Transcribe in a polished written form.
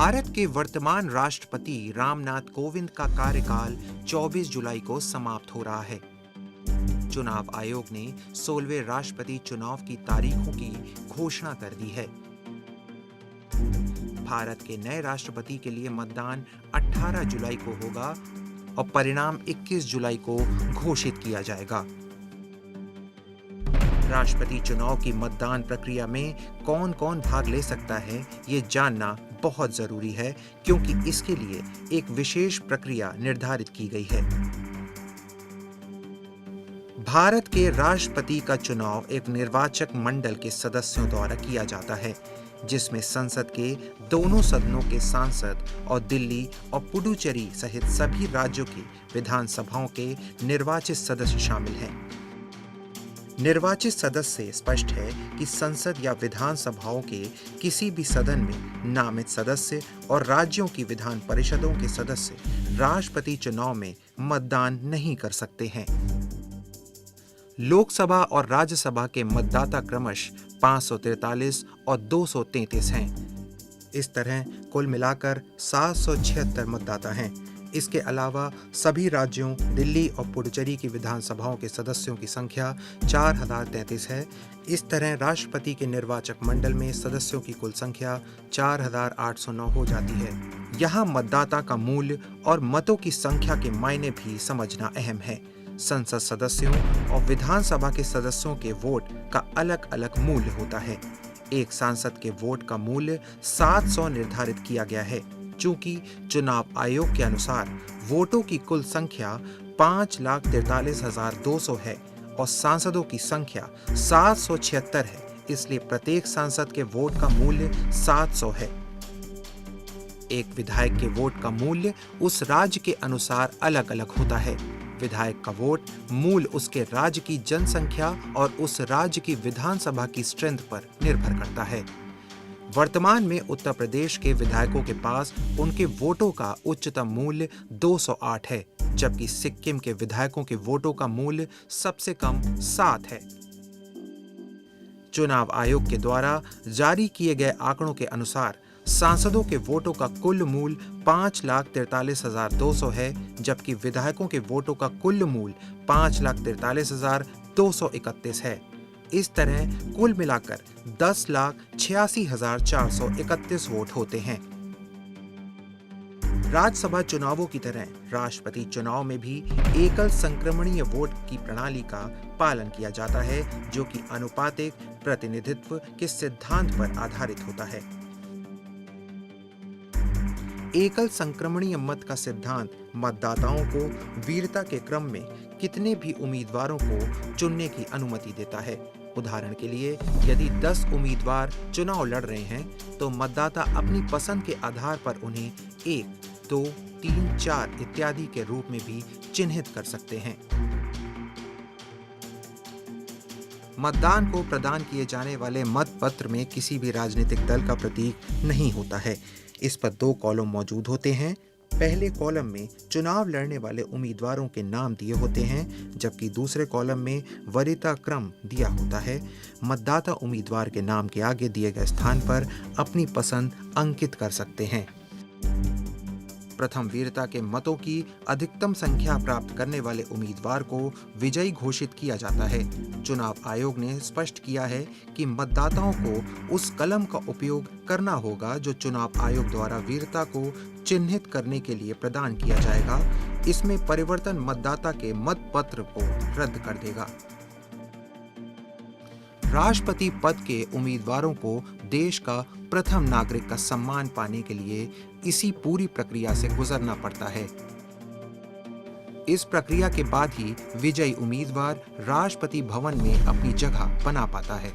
भारत के वर्तमान राष्ट्रपति रामनाथ कोविंद का कार्यकाल 24 जुलाई को समाप्त हो रहा है। चुनाव आयोग ने 16वें राष्ट्रपति चुनाव की तारीखों की घोषणा कर दी है। भारत के नए राष्ट्रपति के लिए मतदान 18 जुलाई को होगा और परिणाम 21 जुलाई को घोषित किया जाएगा। राष्ट्रपति चुनाव की मतदान प्रक्रिया में कौन कौन भाग ले सकता है, ये जानना बहुत जरूरी है, क्योंकि इसके लिए एक विशेष प्रक्रिया निर्धारित की गई है। भारत के राष्ट्रपति का चुनाव एक निर्वाचक मंडल के सदस्यों द्वारा किया जाता है, जिसमें संसद के दोनों सदनों के सांसद और दिल्ली और पुडुचेरी सहित सभी राज्यों की विधानसभाओं के निर्वाचित सदस्य शामिल हैं। निर्वाचित सदस्य से स्पष्ट है कि संसद या विधानसभाओं के किसी भी सदन में नामित सदस्य और राज्यों की विधान परिषदों के सदस्य राष्ट्रपति चुनाव में मतदान नहीं कर सकते हैं। लोकसभा और राज्यसभा के मतदाता क्रमशः 543 और 233 हैं। इस तरह कुल मिलाकर 776 मतदाता हैं। इसके अलावा सभी राज्यों, दिल्ली और पुडुचेरी की विधानसभाओं के सदस्यों की संख्या 4033 है। इस तरह राष्ट्रपति के निर्वाचक मंडल में सदस्यों की कुल संख्या 4809 हो जाती है। यहाँ मतदाता का मूल्य और मतों की संख्या के मायने भी समझना अहम है। संसद सदस्यों और विधानसभा के सदस्यों के वोट का अलग अलग मूल्य होता है। एक सांसद के वोट का मूल्य 700 निर्धारित किया गया है। चूंकि चुनाव आयोग के अनुसार वोटों की कुल संख्या 5,43,200 है और सांसदों की संख्या 776 है, इसलिए प्रत्येक सांसद के वोट का मूल्य 700 है। एक विधायक के वोट का मूल्य उस राज्य के अनुसार अलग अलग होता है। विधायक का वोट मूल उसके राज्य की जनसंख्या और उस राज्य की विधानसभा की स्ट्रेंथ पर निर्भर करता है। वर्तमान में उत्तर प्रदेश के विधायकों के पास उनके वोटों का उच्चतम मूल्य 208 है, जबकि सिक्किम के विधायकों के वोटों का मूल्य सबसे कम 7 है। चुनाव आयोग के द्वारा जारी किए गए आंकड़ों के अनुसार सांसदों के वोटों का कुल मूल्य 5,43,200 है, जबकि विधायकों के वोटों का कुल मूल्य 5,43,231 है। इस तरह कुल मिलाकर 10,86,431 वोट होते हैं। राज्यसभा चुनावों की तरह राष्ट्रपति चुनाव में भी एकल संक्रमणीय वोट की प्रणाली का पालन किया जाता है, जो कि आनुपातिक प्रतिनिधित्व के सिद्धांत पर आधारित होता है। एकल संक्रमणीय मत का सिद्धांत मतदाताओं को वीरता के क्रम में कितने भी उम्मीदवारों को चुनने की अनुमति देता है। उदाहरण के लिए, यदि 10 उम्मीदवार चुनाव लड़ रहे हैं, तो मतदाता अपनी पसंद के आधार पर उन्हें 1, 2, 3, 4 इत्यादि के रूप में भी चिन्हित कर सकते हैं। मतदान को प्रदान किए जाने वाले मतपत्र में किसी भी राजनीतिक दल का प्रतीक नहीं होता है। इस पर 2 कॉलम मौजूद होते हैं। पहले कॉलम में चुनाव लड़ने वाले उम्मीदवारों के नाम दिए होते हैं, जबकि दूसरे कॉलम में वरीयता क्रम दिया होता है। मतदाता उम्मीदवार के नाम के आगे दिए गए स्थान पर अपनी पसंद अंकित कर सकते हैं। प्रथम वीरता के मतों की अधिकतम संख्या प्राप्त करने वाले उम्मीदवार को विजयी घोषित किया जाता है। चुनाव आयोग ने स्पष्ट किया है कि मतदाताओं को उस कलम का उपयोग करना होगा जो चुनाव आयोग द्वारा वीरता को चिन्हित करने के लिए प्रदान किया जाएगा। इसमें परिवर्तन मतदाता के मतपत्र को रद्द कर देगा। राष्ट्रपति पद के उम्मीदवारों को देश का प्रथम नागरिक का सम्मान पाने के लिए इसी पूरी प्रक्रिया से गुजरना पड़ता है। इस प्रक्रिया के बाद ही विजयी उम्मीदवार राष्ट्रपति भवन में अपनी जगह बना पाता है।